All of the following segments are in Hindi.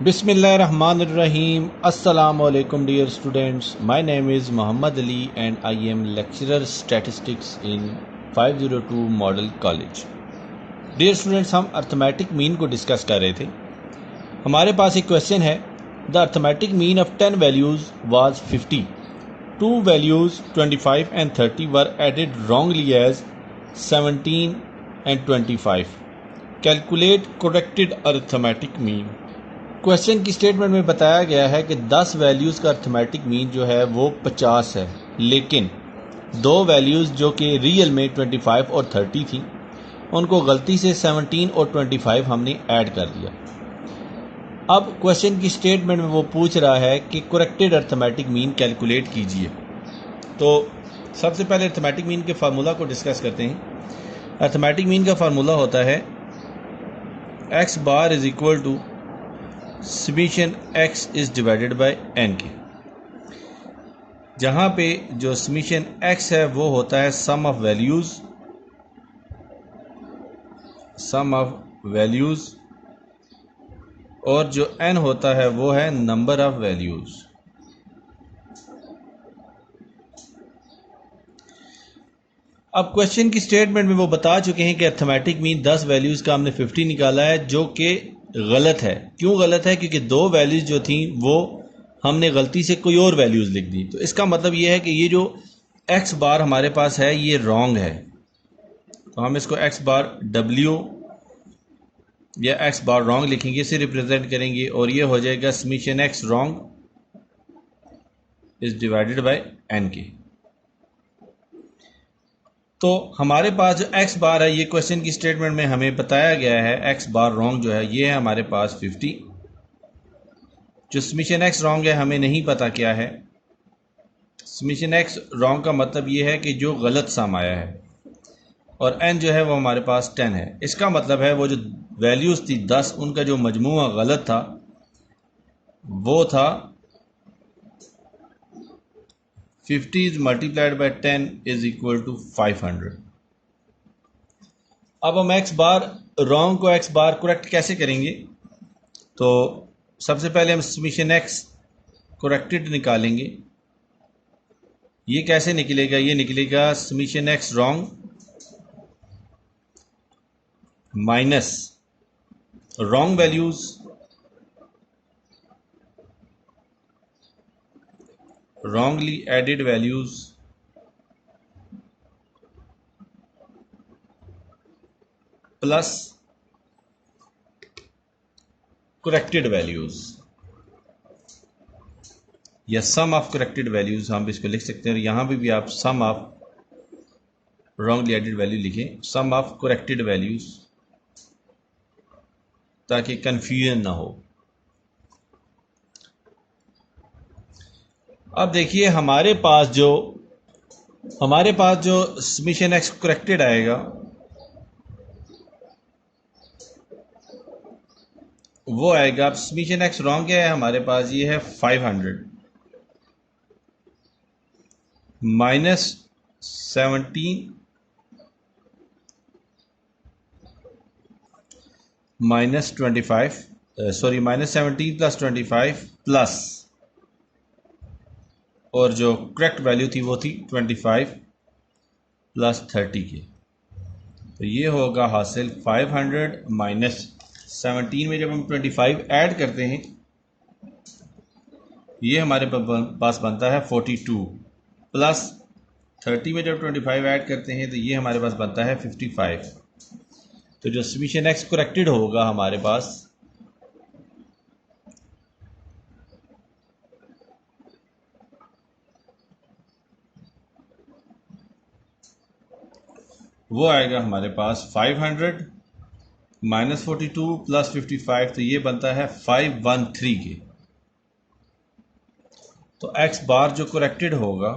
Bismillahirrahmanirrahim. Assalamu alaikum dear students. My name is Muhammad Ali and I am lecturer statistics in 502 Model College. Dear students, हम अर्थमेटिक मीन को डिस्कस कर रहे थे. हमारे पास एक क्वेश्चन है. The arithmetic mean of 10 values was 50. Two values 25 and 30 were added wrongly as 17 and 25. Calculate corrected arithmetic mean. Question की स्टेटमेंट में बताया गया है कि 10 वैल्यूज़ का अर्थमेटिक मीन जो है वो 50 है, लेकिन दो वैल्यूज़ जो कि रियल में 25 और 30 थी उनको गलती से 17 और 25 हमने ऐड कर दिया. अब क्वेश्चन की स्टेटमेंट में वो पूछ रहा है कि करेक्टेड अर्थमेटिक मीन कैलकुलेट कीजिए. तो सबसे पहले अर्थमेटिक मीन के फार्मूला को डिस्कस करते हैं. अर्थमेटिक मीन का फार्मूला होता है x bar is equal to summation x is divided by n के, जहाँ पे जो समीशन x है वो होता है सम ऑफ वैल्यूज़ और जो n होता है वो है नंबर ऑफ वैल्यूज़. अब क्वेश्चन की स्टेटमेंट में वो बता चुके हैं कि अर्थमेटिक मीन 10 वैल्यूज़ का हमने 50 निकाला है, जो कि गलत है. क्यों गलत है? क्योंकि दो वैल्यूज़ जो थी वो हमने गलती से कोई और वैल्यूज़ लिख दी. तो इसका मतलब ये है कि ये जो एक्स बार हमारे पास है ये रॉन्ग है. तो हम इसको एक्स बार डब्ल्यू या एक्स बार रॉन्ग लिखेंगे, इसे रिप्रेजेंट करेंगे और ये हो जाएगा summation x wrong is divided by n के. तो हमारे पास जो एक्स बार है ये क्वेश्चन की स्टेटमेंट में हमें बताया गया है एक्स बार रॉन्ग जो है ये है हमारे पास 50. जो समीशन एक्स रॉन्ग है हमें नहीं पता क्या है. समीशन एक्स रॉन्ग का मतलब ये है कि जो गलत सम आया है, और एन जो है वो हमारे पास 10 है. इसका मतलब है वो जो वैल्यूज़ थी 10 उनका जो मजमूआ गलत था वो था 50 multiplied by 10 is equal to 500. अब हम एक्स बार रॉन्ग को एक्स बार करेक्ट कैसे करेंगे? तो सबसे पहले हम समीशन एक्स करेक्टेड निकालेंगे. ये कैसे निकलेगा? ये निकलेगा summation x wrong minus wrong values wrongly added values plus corrected values या सम ऑफ करेक्टेड वैल्यूज हम इसको लिख सकते हैं. और यहाँ भी आप सम ऑफ रॉन्गली एडेड वैल्यू लिखें, सम ऑफ करेक्टेड वैल्यूज, ताकि कंफ्यूजन ना हो. अब देखिए हमारे पास जो समीशन एक्स करेक्टेड आएगा वो आएगा. अब समीशन एक्स रॉन्ग क्या है हमारे पास? ये है 500 minus 17 minus 25 sorry minus 17 plus 25 plus और जो करेक्ट वैल्यू थी वो थी 25 प्लस 30 के. तो ये होगा हासिल 500 माइनस 17 में जब हम 25 ऐड करते हैं ये हमारे पास बनता है 42 प्लस 30 में जब 25 ऐड करते हैं तो ये हमारे पास बनता है 55. तो जो समीशन एक्स करेक्टेड होगा हमारे पास वो आएगा हमारे पास 500 माइनस 42 प्लस 55. तो ये बनता है 513 के. तो एक्स बार जो करेक्टेड होगा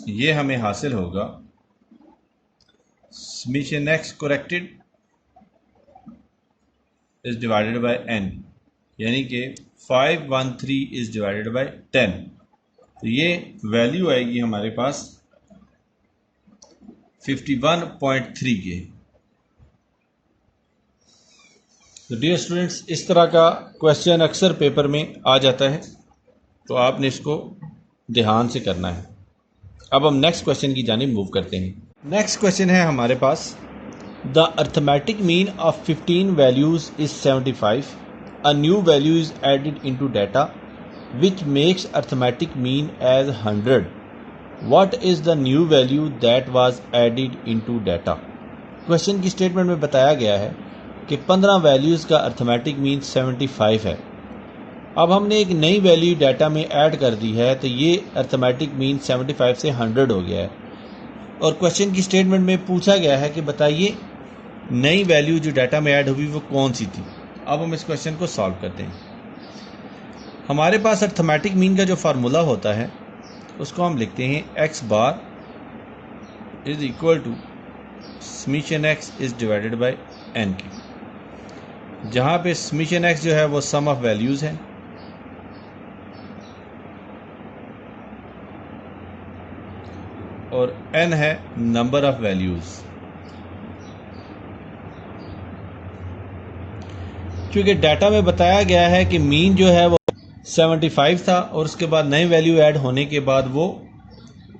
ये हमें हासिल होगा summation x corrected is divided by n, यानी कि 513 इज डिवाइडेड बाय 10. तो ये वैल्यू आएगी हमारे पास 51.3 के. तो डियर स्टूडेंट्स, इस तरह का क्वेश्चन अक्सर पेपर में आ जाता है, तो आपने इसको ध्यान से करना है। अब हम नेक्स्ट क्वेश्चन की जानिब मूव करते हैं। नेक्स्ट क्वेश्चन है हमारे पास, the arithmetic mean of 15 values is 75. A new value is added into data which makes arithmetic mean as 100. What is the new value that was added into data? Question की स्टेटमेंट में बताया गया है कि 15 वैल्यूज़ का अर्थमेटिक मीन 75 है। अब हमने एक नई वैल्यू डाटा में ऐड कर दी है, तो ये अर्थमेटिक मीन 75 से 100 हो गया है। और क्वेश्चन की स्टेटमेंट में पूछा गया है कि बताइए नई वैल्यू जो डाटा में ऐड हुई वो कौन सी थी। अब हम इस क्वेश्चन को सॉल्व करते हैं। हमारे पास अर्थमेटिक मीन का जो फार्मूला होता है उसको हम लिखते हैं x bar is equal to summation x is divided by n के, जहाँ पे समीशन x जो है वो सम ऑफ वैल्यूज़ है और n है नंबर ऑफ वैल्यूज़। क्योंकि डाटा में बताया गया है कि मीन जो है वो 75 था और उसके बाद नई वैल्यू ऐड होने के बाद वो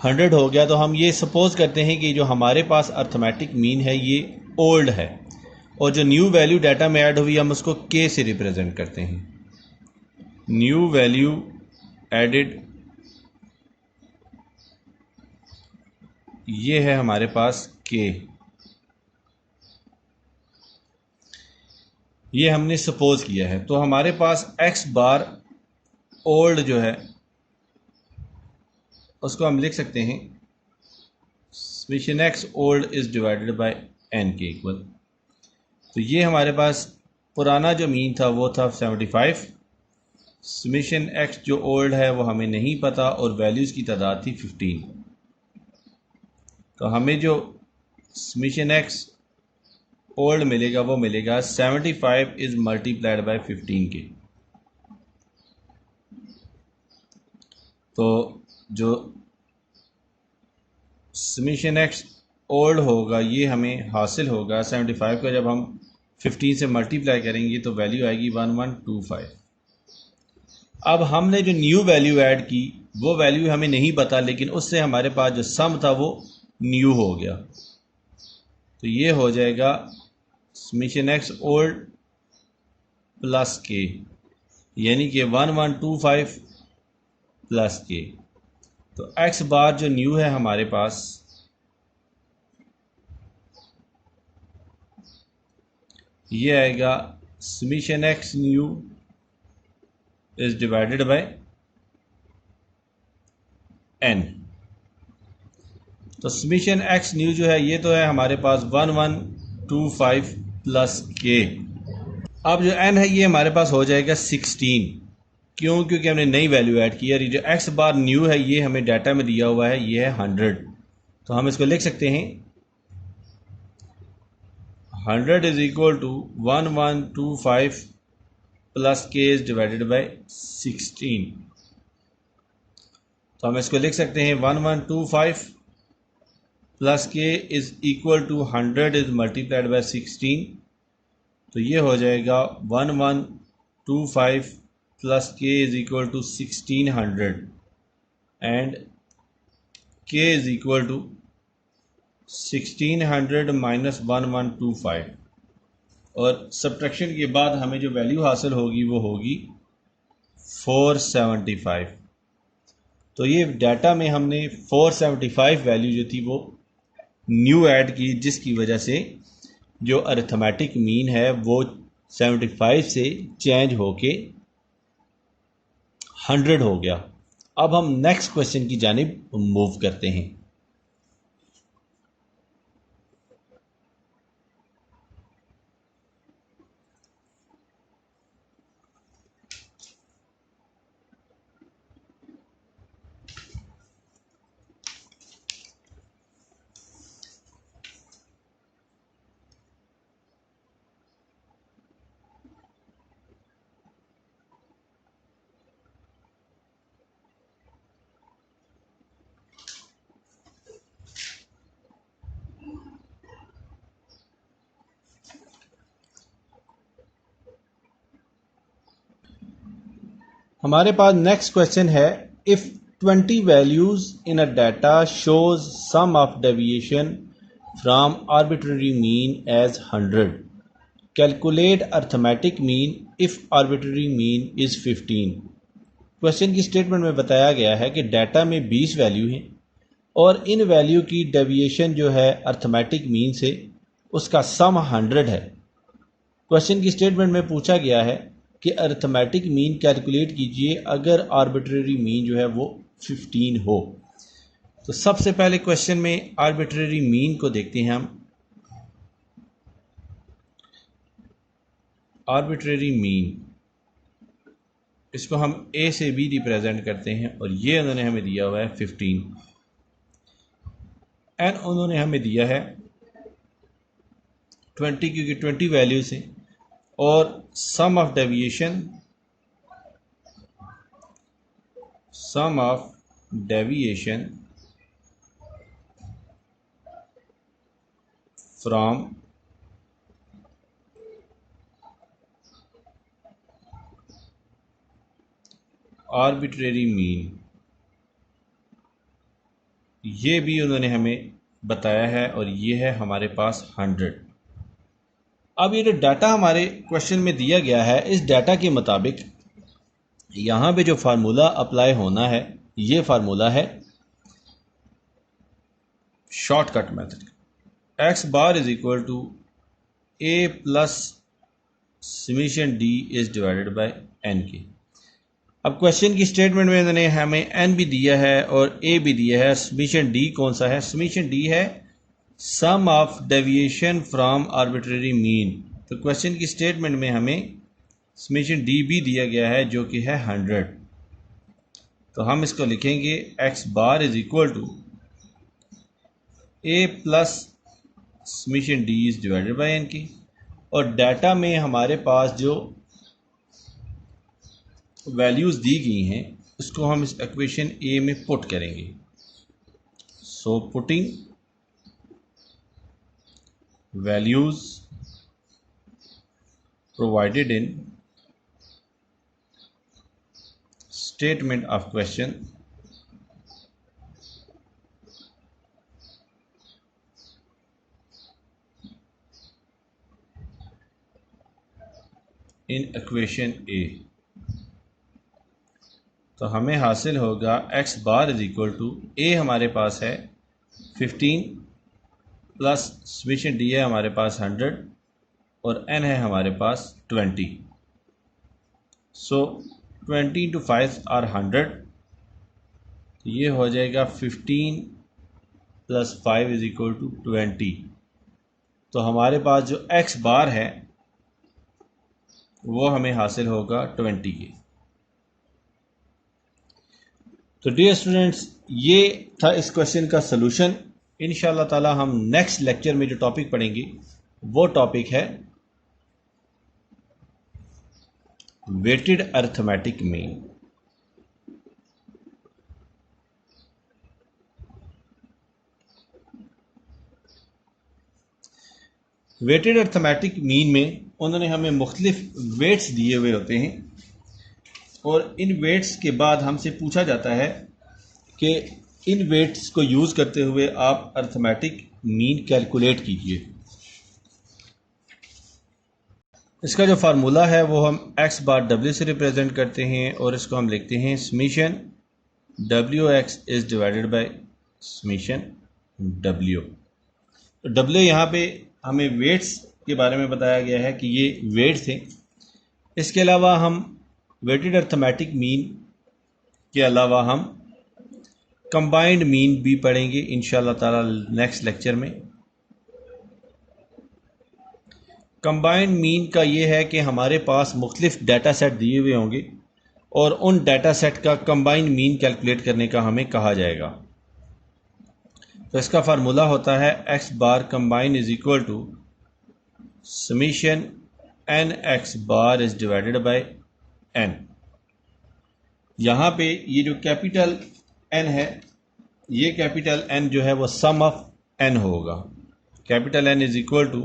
100 हो गया, तो हम ये सपोज करते हैं कि जो हमारे पास अर्थमेटिक मीन है ये ओल्ड है और जो न्यू वैल्यू डाटा में ऐड हुई हम उसको k से रिप्रेजेंट करते हैं। न्यू वैल्यू एडिड, ये है हमारे पास k, ये हमने सपोज किया है। तो हमारे पास x बार ओल्ड जो है उसको हम लिख सकते हैं summation x old is divided by n के इक्वल। तो ये हमारे पास पुराना जो मीन था वो था 75, समीशन x जो ओल्ड है वो हमें नहीं पता और वैल्यूज़ की तादाद थी 15। तो हमें जो समीशन x ओल्ड मिलेगा वो मिलेगा 75 इज मल्टीप्लाइड बाय 15 के। तो जो समीशन x ओल्ड होगा ये हमें हासिल होगा 75 का जब हम 15 से मल्टीप्लाई करेंगे तो वैल्यू आएगी 1125। अब हमने जो न्यू वैल्यू ऐड की वो वैल्यू हमें नहीं पता, लेकिन उससे हमारे पास जो सम था वो न्यू हो गया। तो ये हो जाएगा समीशन x ओल्ड प्लस के, यानी कि 1125 प्लस के। तो x बार जो न्यू है हमारे पास ये आएगा summation x new is divided by n। तो समीशन x न्यू जो है ये तो है हमारे पास 1125 प्लस के। अब जो n है ये हमारे पास हो जाएगा 16। क्यों? क्योंकि हमने नई वैल्यू ऐड की है। जो x बार न्यू है ये हमें डाटा में दिया हुआ है, ये है 100। तो हम इसको लिख सकते हैं 100 is equal to 1125 plus k is divided bye 16। तो हम इसको लिख सकते हैं 1125 plus k is equal to 100 is multiplied by 16। तो ये हो जाएगा 1125 plus k is equal to 1600 and k is equal to 1600 minus 1125, और सब्ट्रैक्शन के बाद हमें जो वैल्यू हासिल होगी वो होगी 475। तो ये डाटा में हमने 475 वैल्यू जो थी वो न्यू ऐड की, जिसकी वजह से जो अरिथमेटिक मीन है वो 75 से चेंज होके 100 हो गया। अब हम नेक्स्ट क्वेश्चन की जानिब मूव करते हैं। हमारे पास नेक्स्ट क्वेश्चन है, if 20 values in a data shows sum of deviation from arbitrary mean as 100, calculate arithmetic mean if arbitrary mean is 15। Question की स्टेटमेंट में बताया गया है कि डाटा में 20 वैल्यू हैं और इन वैल्यू की डेविएशन जो है अर्थमेटिक मीन से उसका सम 100 है। क्वेश्चन की स्टेटमेंट में पूछा गया है कि अर्थमेटिक मीन कैलकुलेट कीजिए अगर आर्बिट्रेरी मीन जो है वो 15 हो। तो सबसे पहले क्वेश्चन में आर्बिट्रेरी मीन को देखते हैं हम। आर्बिट्रेरी मीन, इसको हम ए से बी रिप्रेजेंट करते हैं और ये उन्होंने हमें दिया हुआ है 15, एंड उन्होंने हमें दिया है 20 क्योंकि 20 वैल्यूज हैं और sum of deviation from arbitrary mean, ये भी उन्होंने हमें बताया है और ये है हमारे पास 100। अब ये जो डाटा हमारे क्वेश्चन में दिया गया है, इस डाटा के मुताबिक यहाँ पे जो फार्मूला अप्लाई होना है ये फार्मूला है shortcut method. X bar is equal to A plus summation d is divided by n के। अब क्वेश्चन की स्टेटमेंट में उन्होंने हमें एन भी दिया है और ए भी दिया है। समेशन डी कौन सा है? समेशन डी है sum of deviation from arbitrary mean. तो क्वेश्चन की स्टेटमेंट में हमें समेशन डी भी दिया गया है जो कि है 100। तो हम इसको लिखेंगे x bar is equal to A plus summation d is divided by n की। और डाटा में हमारे पास जो वैल्यूज़ दी गई हैं उसको हम इस इक्वेशन ए में पुट करेंगे। So putting values provided in statement of question in equation A, तो हमें हासिल होगा x bar is equal to A हमारे पास है 15 प्लस समेशन डी है हमारे पास 100 और एन है हमारे पास 20। सो 20 इंटू 5 आर 100, तो ये हो जाएगा 15 प्लस 5 इज इक्वल टू 20। तो हमारे पास जो एक्स बार है वो हमें हासिल होगा 20 के। तो डियर स्टूडेंट्स, ये था इस क्वेश्चन का सलूशन। इंशाल्लाह ताला हम नेक्स्ट लेक्चर में जो टॉपिक पढ़ेंगे वो टॉपिक है weighted arithmetic mean. Weighted arithmetic mean में उन्होंने हमें मुख्तलिफ वेट्स दिए हुए होते हैं और इन वेट्स के बाद हमसे पूछा जाता है कि इन वेट्स को यूज़ करते हुए आप अर्थमेटिक मीन कैलकुलेट कीजिए। इसका जो फार्मूला है वो हम एक्स बार डब्ल्यू से रिप्रेजेंट करते हैं और इसको हम लिखते हैं summation W x is divided by summation W. तो डब्ल्यू यहाँ पे हमें वेट्स के बारे में बताया गया है कि ये वेट्स थे। इसके अलावा हम वेटेड अर्थमेटिक मीन के अलावा हम कंबाइंड मीन भी पढ़ेंगे इंशाल्लाह ताला नेक्स्ट लेक्चर में। कंबाइंड मीन का ये है कि हमारे पास मुख्तलिफ डाटा सेट दिए हुए होंगे और उन डाटा सेट का कंबाइंड मीन कैलकुलेट करने का हमें कहा जाएगा। तो इसका फार्मूला होता है x bar combine is equal to summation n x bar is divided by n. यहाँ पे ये जो कैपिटल एन है, ये कैपिटल एन जो है वो सम ऑफ एन होगा। Capital n is equal to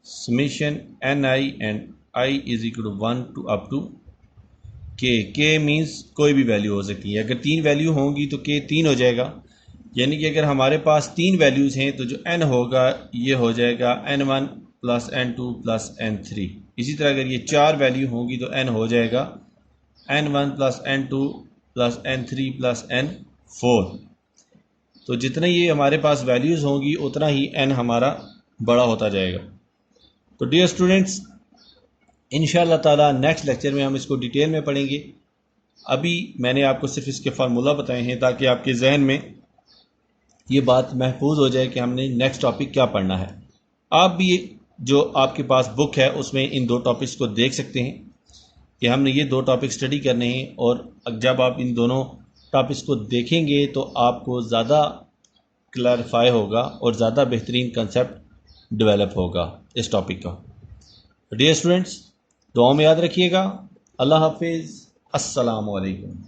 summation n i and i is equal to 1 to up to k means कोई भी वैल्यू हो सकती है। अगर 3 वैल्यू होंगी तो के 3 हो जाएगा, यानी कि अगर हमारे पास 3 वैल्यूज़ हैं तो जो n होगा ये हो जाएगा n1 plus n2 plus n3। इसी तरह अगर ये 4 वैल्यू होंगी तो n हो जाएगा n1 plus n2 plus n3 plus n4। तो जितना ये हमारे पास वैल्यूज़ होंगी उतना ही n हमारा बड़ा होता जाएगा। तो डियर स्टूडेंट्स, इंशाअल्लाह ताला नेक्स्ट लेक्चर में हम इसको डिटेल में पढ़ेंगे। अभी मैंने आपको सिर्फ इसके फार्मूला बताए हैं ताकि आपके जहन में ये बात महफूज हो जाए कि हमने नेक्स्ट टॉपिक क्या पढ़ना है। आप भी जो आपके पास बुक है उसमें इन 2 टॉपिक्स को देख सकते हैं कि हमने ये 2 टॉपिक स्टडी करने हैं, और जब आप इन दोनों टॉपिक्स को देखेंगे तो आपको ज़्यादा क्लैरिफाई होगा और ज़्यादा बेहतरीन कंसेप्ट डेवलप होगा इस टॉपिक का। डियर स्टूडेंट्स, दुआ में याद रखिएगा। अल्लाह हाफिज़। अस्सलामु अलैकुम।